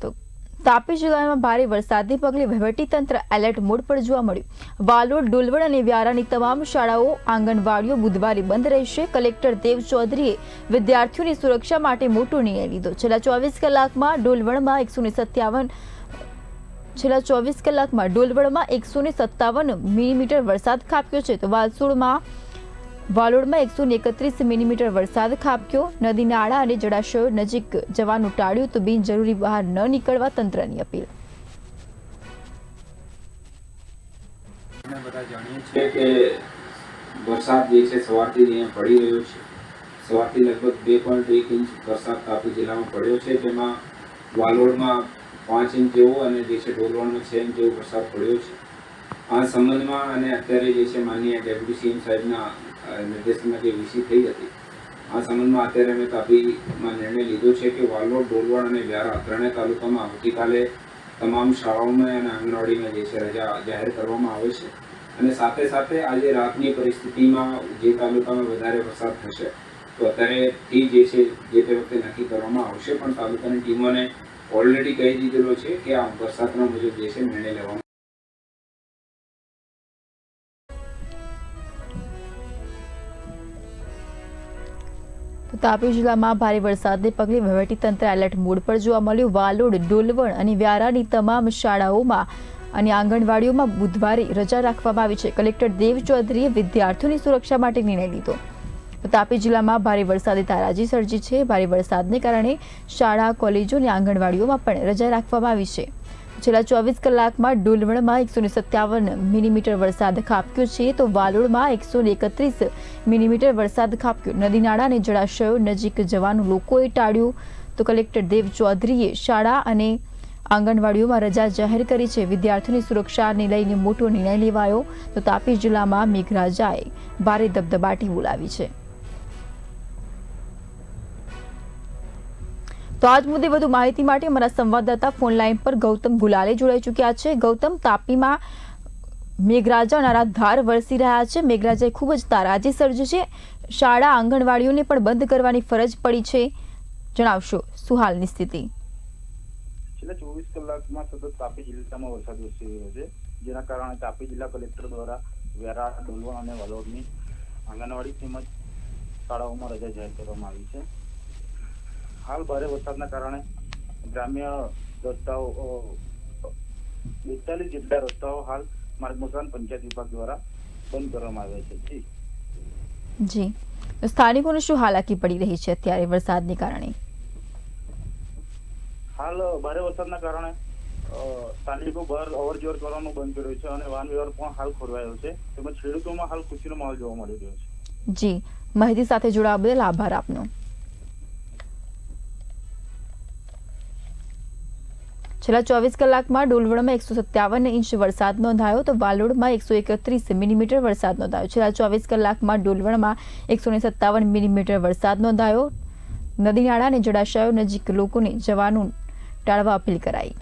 તો તાપી જિલ્લામાં ભારે વરસાદને પગલે વહીવટીતંત્ર એલર્ટ મોડ પર જોવા મળ્યું। વાલોડ, ડોલવણ અને વ્યારાની તમામ શાળાઓ, આંગણવાડીઓ બુધવારે બંધ રહેશે। કલેક્ટર દેવ ચૌધરીએ વિદ્યાર્થીઓની સુરક્ષા માટે મોટો નિર્ણય લીધો। છેલ્લા 24 કલાકમાં ડોલવણમાં 157 મિલીમીટર વરસાદ ખાબક્યો છે, તો વાલોડમાં 131 મિલીમીટર વરસાદ ખાબક્યો। નદી, નાળા અને જળાશયો નજીક જવાનું ટાળ્યું, તો બિનજરૂરી બહાર ન નીકળવા તંત્રની અપીલ। બધા જાણીએ છીએ કે વરસાદ જે છે સવારથી અહીંયા પડી રહ્યો છે। સવારથી લગભગ 2.1 ઇંચ વરસાદ તાપી જિલ્લામાં પડ્યો છે, જેમાં વાલોડમાં 5 ઇંચ જેવો અને જે છે ડોલવણમાં 6 ઇંચ જેવો વરસાદ પડ્યો છે। આ સંબંધમાં અને અત્યારે જે છે માનનીય ડેપ્યુટી સીએમ સાહેબના નિર્દેશનમાં જે વીસી થઈ હતી, આ સંબંધમાં અત્યારે અમે તાપીમાં નિર્ણય લીધો છે કે વાલોડ, ડોલવણ અને વ્યારા ત્રણેય તાલુકામાં આવતીકાલે તમામ શાળાઓમાં અને આંગણવાડીમાં જે છે રજા જાહેર કરવામાં આવે છે। અને સાથે સાથે આજે રાતની પરિસ્થિતિમાં જે તાલુકામાં વધારે વરસાદ થશે તો અત્યારેથી જે છે જે તે વખતે નક્કી કરવામાં આવશે, પણ તાલુકાની ટીમોને ઓલરેડી કહી દીધેલો છે કે આ વરસાદના મુજબ જે છે નિર્ણય લેવામાં। તો તાપી જિલ્લામાં ભારે વરસાદને પગલે વહીવટીતંત્ર એલર્ટ મોડ પર જોવા મળ્યું। વાલોડ, ડોલવણ અને વ્યારાની તમામ શાળાઓમાં અને આંગણવાડીઓમાં બુધવારે રજા રાખવામાં આવી છે। કલેક્ટર દેવ ચૌધરીએ વિદ્યાર્થીઓની સુરક્ષા માટે નિર્ણય લીધો। તો તાપી જિલ્લામાં ભારે વરસાદે તારાજી સર્જી છે। ભારે વરસાદને કારણે શાળા, કોલેજો અને આંગણવાડીઓમાં પણ રજા રાખવામાં આવી છે। છેલ્લા 24 કલાકમાં ડોલવણમાં 157 મિલીમીટર વરસાદ ખાબક્યો છે, તો વાલોડમાં 131 મિલીમીટર વરસાદ ખાબક્યો। નદી, નાળા અને જળાશયો નજીક જવાનું લોકોએ ટાળ્યું, તો કલેક્ટર દેવ ચૌધરીએ શાળા અને આંગણવાડીઓમાં રજા જાહેર કરી છે। વિદ્યાર્થીઓની સુરક્ષાને લઈને મોટો નિર્ણય લેવાયો, તો તાપી જિલ્લામાં મેઘરાજાએ ભારે ધબધબાટી બોલાવી છે। તો આજ મુદ્દે વધુ માહિતી માટે અમારા સંવાદદાતા ફોન લાઈન પર ગૌતમ ગુલાલે જોડાઈ ચૂક્યા છે। ગૌતમ, તાપીમાં મેઘરાજા અનરાધાર વરસી રહ્યા છે। મેઘરાજાએ ખૂબ જ તારાજી સર્જી છે। શાળા, આંગણવાડીઓને પણ બંધ કરવાની ફરજ પડી છે। જણાવશો શું હાલની સ્થિતિ? છેલ્લા 24 કલાકમાં સતત તાપી જિલ્લામાં વરસાદ વરસી રહ્યો છે, જેના કારણે તાપી જિલ્લા કલેક્ટર દ્વારા વ્યારા, ડોલવણ અને વાલોડની આંગણવાડી તેમજ શાળાઓમાં રજા જાહેર કરવામાં આવી છે। હાલ ભારે વરસાદના કારણે ગ્રામ્ય રસ્તાઓ 42 જેટલા રસ્તાઓ હાલ માર્ગ મકાન પંચાયત વિભાગ દ્વારા બંધ કરવામાં આવ્યા છે। જી, સ્થાનિકોને શું હાલાકી પડી રહી છે અત્યારે વરસાદને કારણે? હાલ ભારે વરસાદના કારણે સ્થાનિકો બહાર અવર-જવર કરવાનું બંધ કર્યું છે અને વાહન વ્યવહાર પણ હાલ ખોરવાયો છે, તેમજ ખેડૂતોમાં હાલ ખુશીનો માહોલ જોવા મળી રહ્યો છે। જી, માહિતી સાથે જોડાવા બદલ આભાર આપનો। છેલ્લા 24 કલાકમાં ડોલવણમાં 157 ઇંચ વરસાદ નોંધાયો, તો વાલોડમાં 131 મિલીમીટર વરસાદ નોંધાયો। છેલ્લા 24 કલાકમાં ડોલવણમાં 157 મિલીમીટર વરસાદ નોંધાયો। નદી, નાળા અને જળાશયો નજીક લોકોને જવાનું ટાળવા અપીલ કરાઈ।